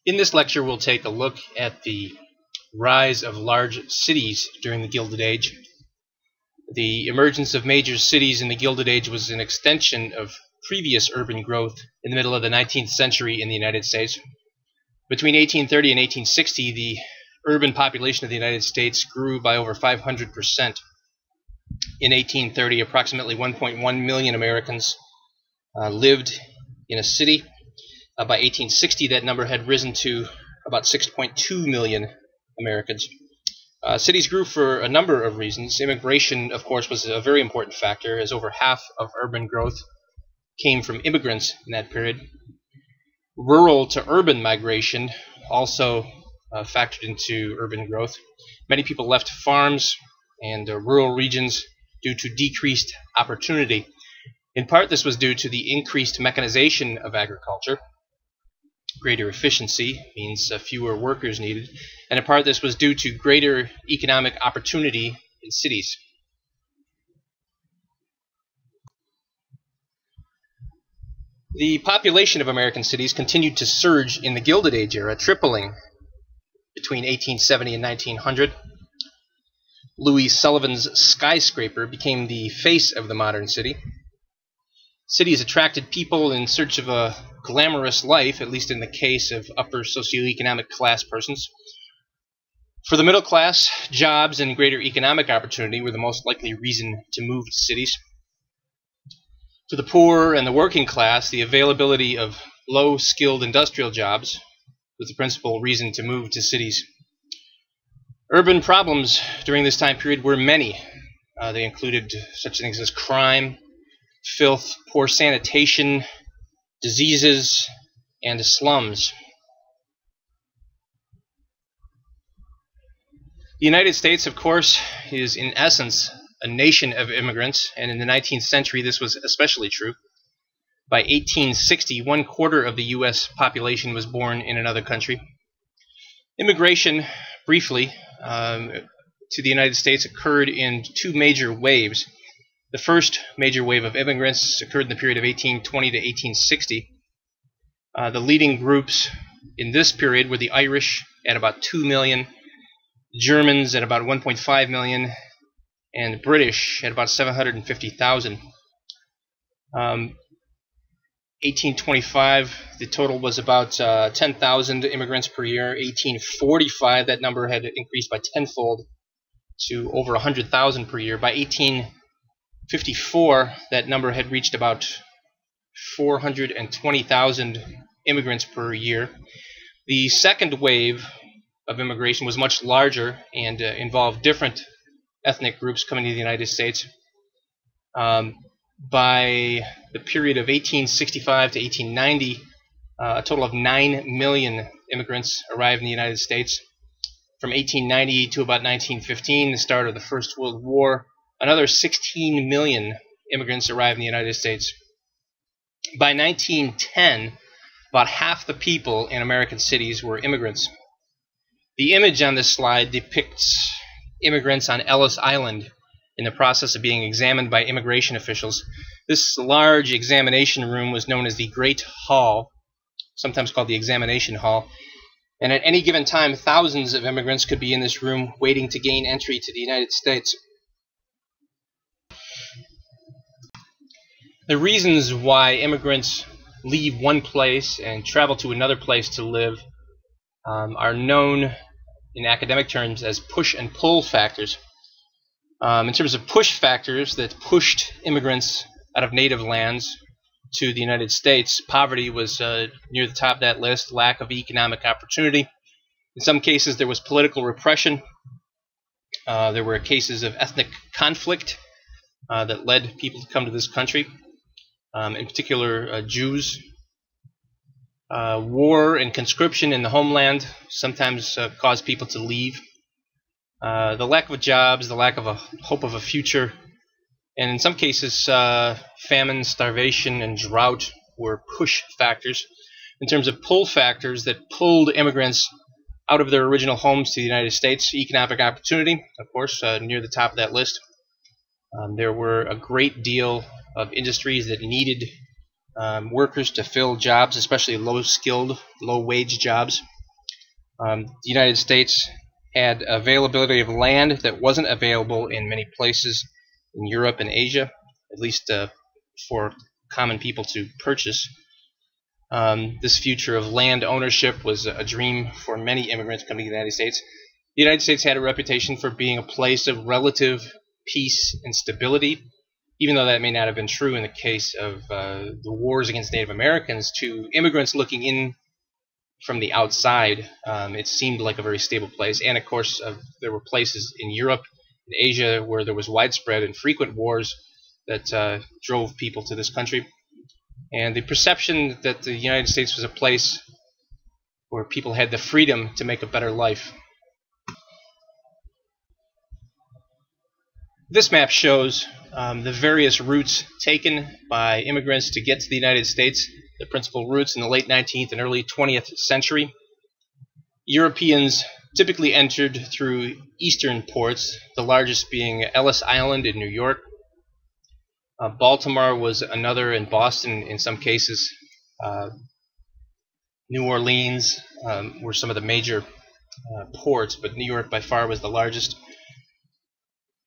In this lecture, we'll take a look at the rise of large cities during the Gilded Age. The emergence of major cities in the Gilded Age was an extension of previous urban growth in the middle of the 19th century in the United States. Between 1830 and 1860, the urban population of the United States grew by over 500%. In 1830, approximately 1.1 million Americans lived in a city. By 1860, that number had risen to about 6.2 million Americans. Cities grew for a number of reasons. Immigration, of course, was a very important factor, as over half of urban growth came from immigrants in that period. Rural to urban migration also factored into urban growth. Many people left farms and rural regions due to decreased opportunity. In part, this was due to the increased mechanization of agriculture. Greater efficiency means fewer workers needed, and in part this was due to greater economic opportunity in cities. The population of American cities continued to surge in the Gilded Age era, tripling between 1870 and 1900. Louis Sullivan's skyscraper became the face of the modern city. Cities attracted people in search of a glamorous life, at least in the case of upper socioeconomic class persons. For the middle class, jobs and greater economic opportunity were the most likely reason to move to cities. To the poor and the working class, the availability of low-skilled industrial jobs was the principal reason to move to cities. Urban problems during this time period were many. They included such things as crime, filth, poor sanitation, diseases, and slums. The United States, of course, is in essence a nation of immigrants, and in the 19th century this was especially true. By 1860, 1/4 of the U.S. population was born in another country. Immigration, briefly, to the United States occurred in two major waves. The first major wave of immigrants occurred in the period of 1820 to 1860. The leading groups in this period were the Irish at about 2 million, Germans at about 1.5 million, and British at about 750,000. 1825, the total was about 10,000 immigrants per year. 1845, that number had increased by tenfold to over 100,000 per year. By 1854, that number had reached about 420,000 immigrants per year. The second wave of immigration was much larger and involved different ethnic groups coming to the United States. By the period of 1865 to 1890, a total of 9 million immigrants arrived in the United States. From 1890 to about 1915, the start of the First World War, another 16 million immigrants arrived in the United States. By 1910, about half the people in American cities were immigrants. The image on this slide depicts immigrants on Ellis Island in the process of being examined by immigration officials. This large examination room was known as the Great Hall, sometimes called the Examination Hall, and at any given time, thousands of immigrants could be in this room waiting to gain entry to the United States. The reasons why immigrants leave one place and travel to another place to live are known in academic terms as push and pull factors. In terms of push factors that pushed immigrants out of native lands to the United States, poverty was near the top of that list, lack of economic opportunity. In some cases, there was political repression. There were cases of ethnic conflict that led people to come to this country, in particular Jews. War and conscription in the homeland sometimes caused people to leave. The lack of jobs, the lack of a hope of a future, and in some cases famine, starvation, and drought were push factors. In terms of pull factors that pulled immigrants out of their original homes to the United States, economic opportunity, of course, near the top of that list. There were a great deal of industries that needed workers to fill jobs, especially low-skilled, low-wage jobs. The United States had availability of land that wasn't available in many places in Europe and Asia, at least for common people to purchase. This future of land ownership was a dream for many immigrants coming to the United States. The United States had a reputation for being a place of relative peace and stability, even though that may not have been true in the case of the wars against Native Americans. To immigrants looking in from the outside, it seemed like a very stable place. And of course, there were places in Europe and Asia where there was widespread and frequent wars that drove people to this country. And the perception that the United States was a place where people had the freedom to make a better life. This map shows the various routes taken by immigrants to get to the United States, the principal routes in the late 19th and early 20th century. Europeans typically entered through eastern ports, the largest being Ellis Island in New York. Baltimore was another, and Boston in some cases. New Orleans were some of the major ports, but New York by far was the largest.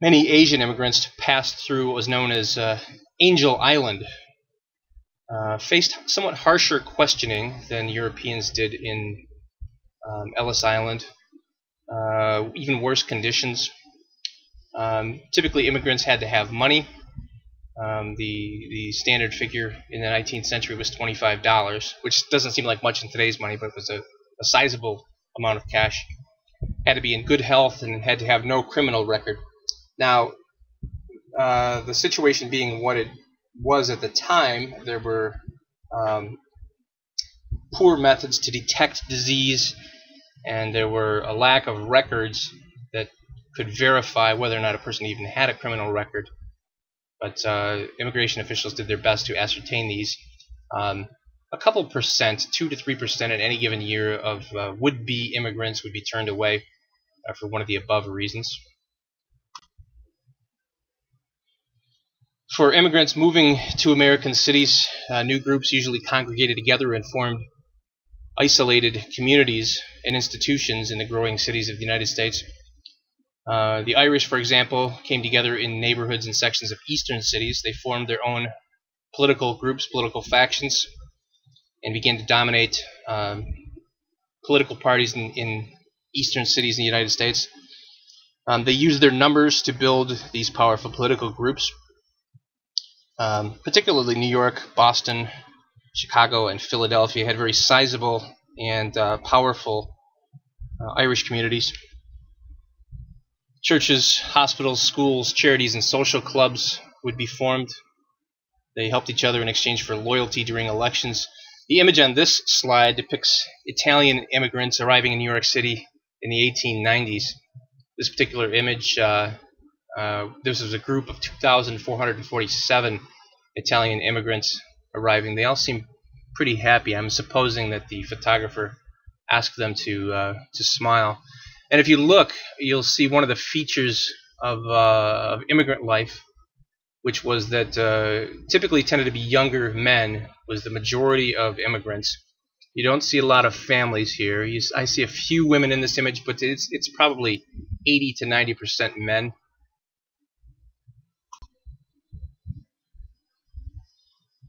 Many Asian immigrants passed through what was known as Angel Island, faced somewhat harsher questioning than Europeans did in Ellis Island, even worse conditions. Typically immigrants had to have money. The standard figure in the 19th century was $25, which doesn't seem like much in today's money, but it was a sizable amount of cash. Had to be in good health and had to have no criminal record. Now, the situation being what it was at the time, there were poor methods to detect disease, and there were a lack of records that could verify whether or not a person even had a criminal record. But immigration officials did their best to ascertain these. A couple percent, 2 to 3% in any given year of would-be immigrants would be turned away for one of the above reasons. For immigrants moving to American cities, new groups usually congregated together and formed isolated communities and institutions in the growing cities of the United States. The Irish, for example, came together in neighborhoods and sections of eastern cities. They formed their own political groups, political factions, and began to dominate political parties in eastern cities in the United States. They used their numbers to build these powerful political groups. Particularly New York, Boston, Chicago, and Philadelphia had very sizable and powerful Irish communities. Churches, hospitals, schools, charities, and social clubs would be formed. They helped each other in exchange for loyalty during elections. The image on this slide depicts Italian immigrants arriving in New York City in the 1890s. This particular image this was a group of 2,447 Italian immigrants arriving. They all seem pretty happy. I'm supposing that the photographer asked them to smile. And if you look, you'll see one of the features of immigrant life, which was that typically tended to be younger men, was the majority of immigrants. You don't see a lot of families here. I see a few women in this image, but it's probably 80 to 90% men.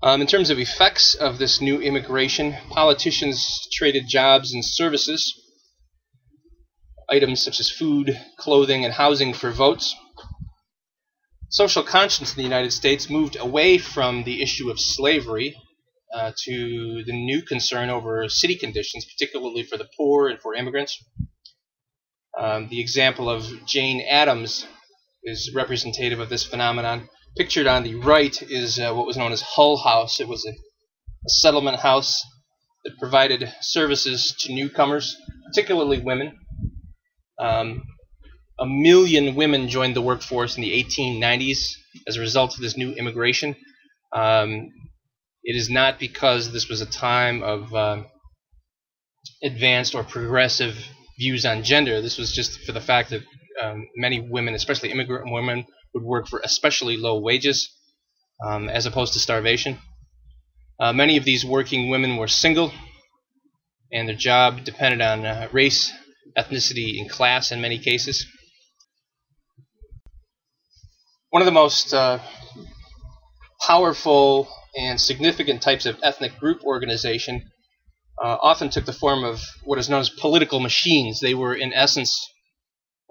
In terms of effects of this new immigration, politicians traded jobs and services, items such as food, clothing, and housing for votes. Social conscience in the United States moved away from the issue of slavery to the new concern over city conditions, particularly for the poor and for immigrants. The example of Jane Addams is representative of this phenomenon. Pictured on the right is what was known as Hull House. It was a settlement house that provided services to newcomers, particularly women. 1 million women joined the workforce in the 1890s as a result of this new immigration. It is not because this was a time of advanced or progressive views on gender. This was just for the fact that many women, especially immigrant women, would work for especially low wages as opposed to starvation. Many of these working women were single, and their job depended on race, ethnicity, and class in many cases. One of the most powerful and significant types of ethnic group organization often took the form of what is known as political machines. They were, in essence,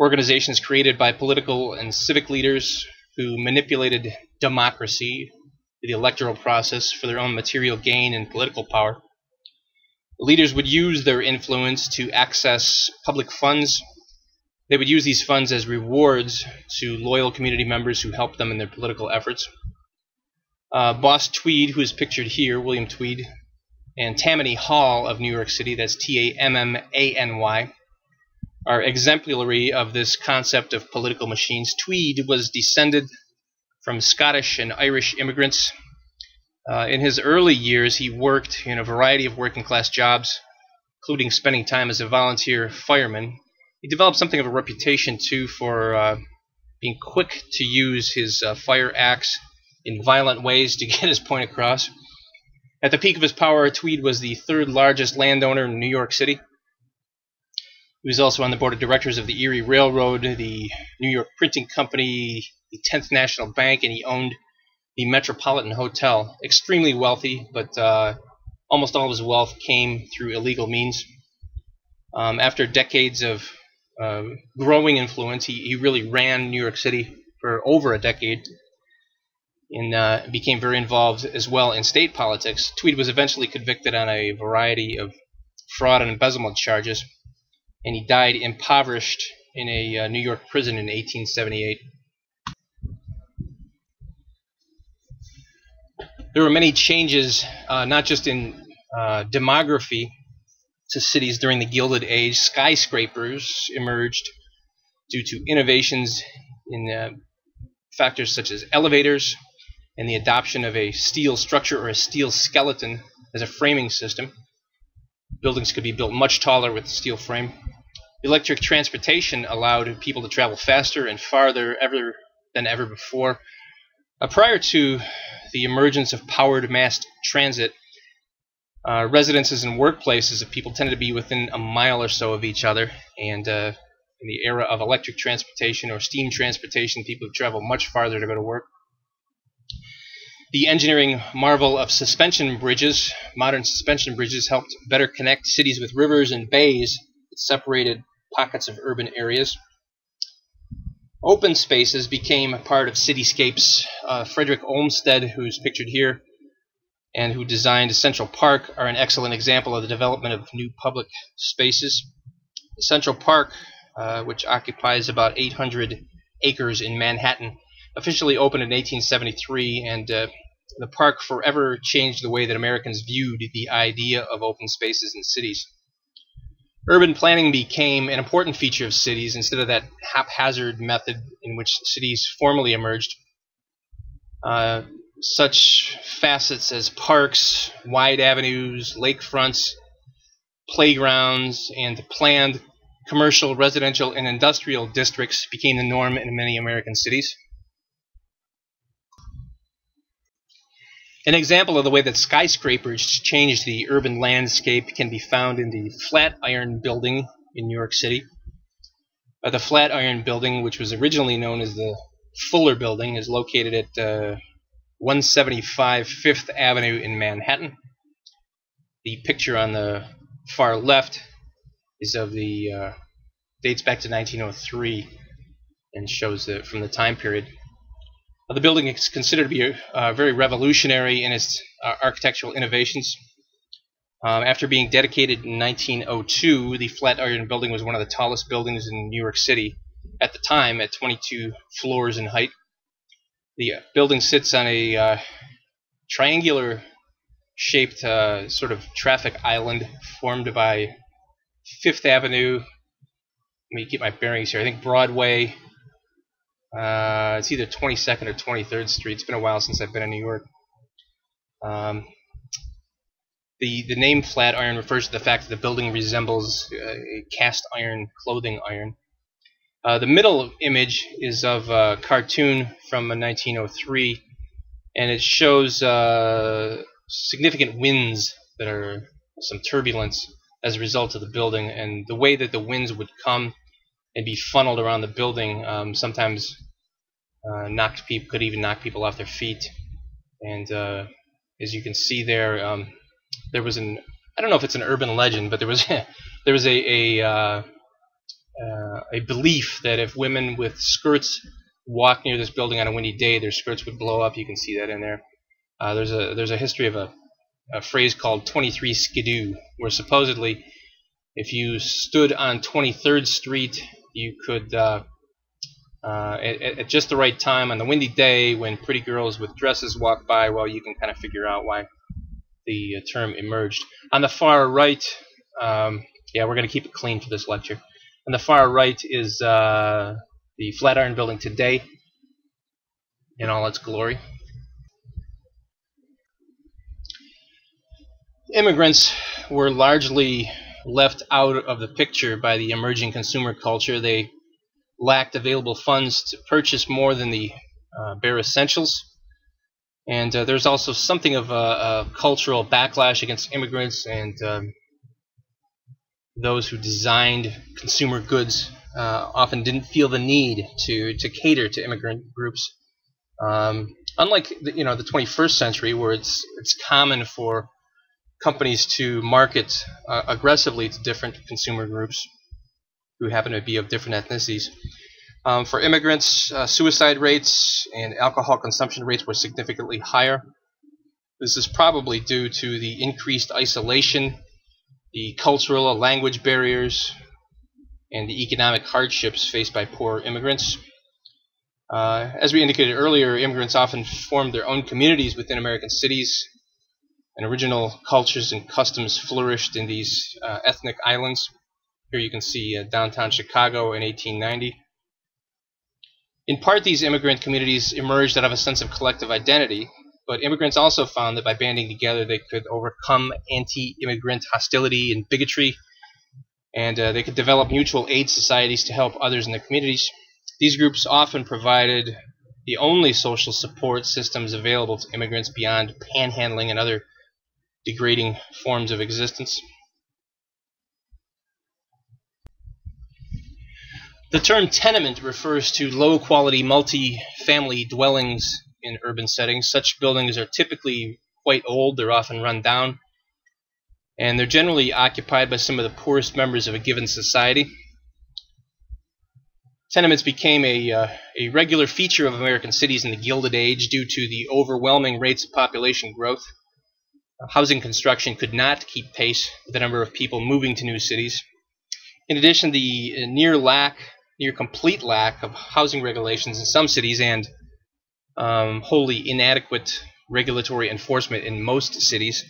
organizations created by political and civic leaders who manipulated democracy, the electoral process, for their own material gain and political power. The leaders would use their influence to access public funds. They would use these funds as rewards to loyal community members who helped them in their political efforts. Boss Tweed, who is pictured here, William Tweed, and Tammany Hall of New York City, that's Tammany, are exemplary of this concept of political machines. Tweed was descended from Scottish and Irish immigrants. In his early years, he worked in a variety of working-class jobs, including spending time as a volunteer fireman. He developed something of a reputation, too, for being quick to use his fire axe in violent ways to get his point across. At the peak of his power, Tweed was the third largest landowner in New York City. He was also on the board of directors of the Erie Railroad, the New York Printing Company, the 10th National Bank, and he owned the Metropolitan Hotel. Extremely wealthy, but almost all of his wealth came through illegal means. After decades of growing influence, he really ran New York City for over a decade and became very involved as well in state politics. Tweed was eventually convicted on a variety of fraud and embezzlement charges, and he died impoverished in a New York prison in 1878. There were many changes, not just in demography to cities during the Gilded Age. Skyscrapers emerged due to innovations in factors such as elevators and the adoption of a steel structure or a steel skeleton as a framing system. Buildings could be built much taller with a steel frame. Electric transportation allowed people to travel faster and farther than ever before. Prior to the emergence of powered mass transit, residences and workplaces of people tended to be within a mile or so of each other, and in the era of electric transportation or steam transportation, people would travel much farther to go to work. The engineering marvel of suspension bridges, modern suspension bridges, helped better connect cities with rivers and bays that separated pockets of urban areas. Open spaces became a part of cityscapes. Frederick Olmsted, who's pictured here, and who designed Central Park, are an excellent example of the development of new public spaces. Central Park, which occupies about 800 acres in Manhattan, officially opened in 1873, and the park forever changed the way that Americans viewed the idea of open spaces in cities. Urban planning became an important feature of cities instead of that haphazard method in which cities formerly emerged. Such facets as parks, wide avenues, lakefronts, playgrounds, and planned commercial, residential, and industrial districts became the norm in many American cities. An example of the way that skyscrapers changed the urban landscape can be found in the Flatiron Building in New York City. The Flatiron Building, which was originally known as the Fuller Building, is located at 175 Fifth Avenue in Manhattan. The picture on the far left is of the dates back to 1903 and shows that from the time period. The building is considered to be very revolutionary in its architectural innovations. After being dedicated in 1902, the Flatiron Building was one of the tallest buildings in New York City at the time, at 22 floors in height. The building sits on a triangular-shaped sort of traffic island formed by Fifth Avenue. Let me get my bearings here. I think Broadway. It's either 22nd or 23rd Street. It's been a while since I've been in New York. The name Flatiron refers to the fact that the building resembles a cast iron clothing iron. The middle image is of a cartoon from 1903, and it shows significant winds that are some turbulence as a result of the building, and the way that the winds would come and be funneled around the building sometimes could even knock people off their feet. And as you can see there, there was I don't know if it's an urban legend, but there was a belief that if women with skirts walked near this building on a windy day, their skirts would blow up. You can see that in there. There's a history of a phrase called 23 Skidoo, where supposedly if you stood on 23rd Street, you could, at just the right time on the windy day when pretty girls with dresses walk by, well, you can kind of figure out why the term emerged. On the far right, yeah, we're going to keep it clean for this lecture. On the far right is the Flatiron Building today in all its glory. Immigrants were largely left out of the picture by the emerging consumer culture. They lacked available funds to purchase more than the bare essentials. And there's also something of a cultural backlash against immigrants and those who designed consumer goods often didn't feel the need to cater to immigrant groups. Unlike the 21st century, where it's common for companies to market aggressively to different consumer groups who happen to be of different ethnicities. For immigrants, suicide rates and alcohol consumption rates were significantly higher. This is probably due to the increased isolation, the cultural or language barriers, and the economic hardships faced by poor immigrants. As we indicated earlier, immigrants often formed their own communities within American cities, and original cultures and customs flourished in these ethnic islands. Here you can see downtown Chicago in 1890. In part, these immigrant communities emerged out of a sense of collective identity, but immigrants also found that by banding together they could overcome anti-immigrant hostility and bigotry, and they could develop mutual aid societies to help others in their communities. These groups often provided the only social support systems available to immigrants beyond panhandling and other degrading forms of existence. The term tenement refers to low-quality multi-family dwellings in urban settings. Such buildings are typically quite old, they're often run down, and they're generally occupied by some of the poorest members of a given society. Tenements became a regular feature of American cities in the Gilded Age due to the overwhelming rates of population growth. Housing construction could not keep pace with the number of people moving to new cities. In addition, the near complete lack of housing regulations in some cities and wholly inadequate regulatory enforcement in most cities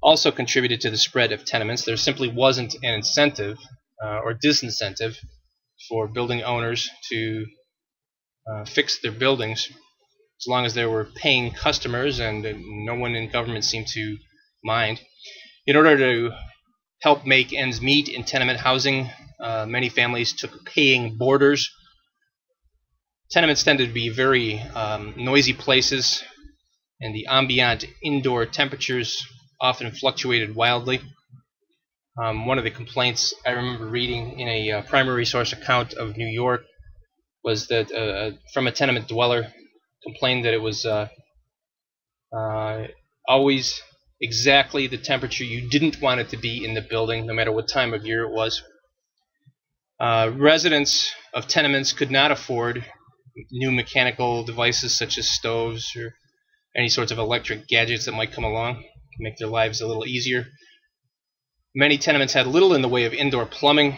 also contributed to the spread of tenements. There simply wasn't an incentive or disincentive for building owners to fix their buildings as long as they were paying customers, and no one in government seemed to mind. In order to help make ends meet in tenement housing, many families took paying boarders. Tenements tended to be very noisy places, and the ambient indoor temperatures often fluctuated wildly. One of the complaints I remember reading in a primary source account of New York was that from a tenement dweller complained that it was always exactly the temperature you didn't want it to be in the building, no matter what time of year it was. Residents of tenements could not afford new mechanical devices such as stoves or any sorts of electric gadgets that might come along to make their lives a little easier. Many tenements had little in the way of indoor plumbing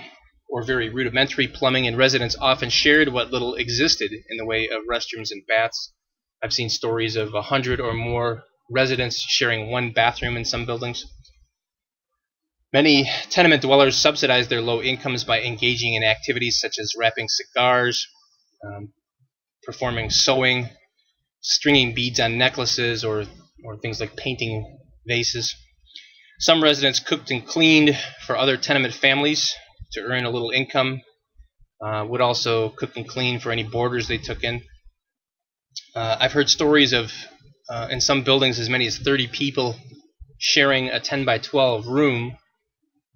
or very rudimentary plumbing, and residents often shared what little existed in the way of restrooms and baths. I've seen stories of 100 or more residents sharing one bathroom in some buildings. Many tenement dwellers subsidized their low incomes by engaging in activities such as wrapping cigars, performing sewing, stringing beads on necklaces, or things like painting vases. Some residents cooked and cleaned for other tenement families to earn a little income, would also cook and clean for any boarders they took in. I've heard stories of, in some buildings, as many as 30 people sharing a 10 by 12 room,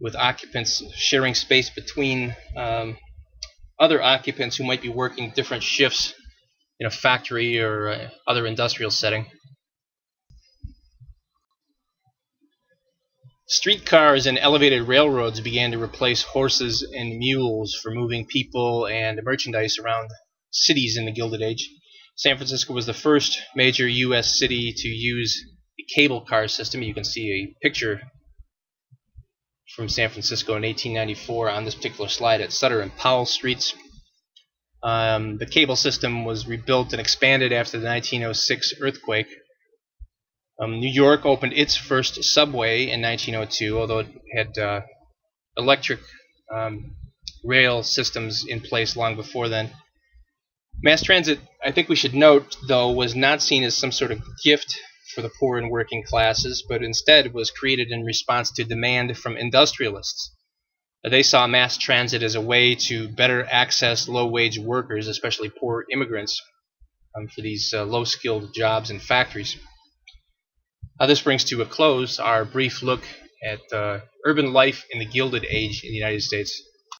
with occupants sharing space between other occupants who might be working different shifts in a factory or other industrial setting. Streetcars and elevated railroads began to replace horses and mules for moving people and merchandise around cities in the Gilded Age. San Francisco was the first major U.S. city to use the cable car system. You can see a picture from San Francisco in 1894 on this particular slide at Sutter and Powell Streets. The cable system was rebuilt and expanded after the 1906 earthquake. New York opened its first subway in 1902, although it had electric rail systems in place long before then. Mass transit, I think we should note, though, was not seen as some sort of gift for the poor and working classes, but instead was created in response to demand from industrialists. They saw mass transit as a way to better access low-wage workers, especially poor immigrants, for these low-skilled jobs in factories. This brings to a close our brief look at urban life in the Gilded Age in the United States.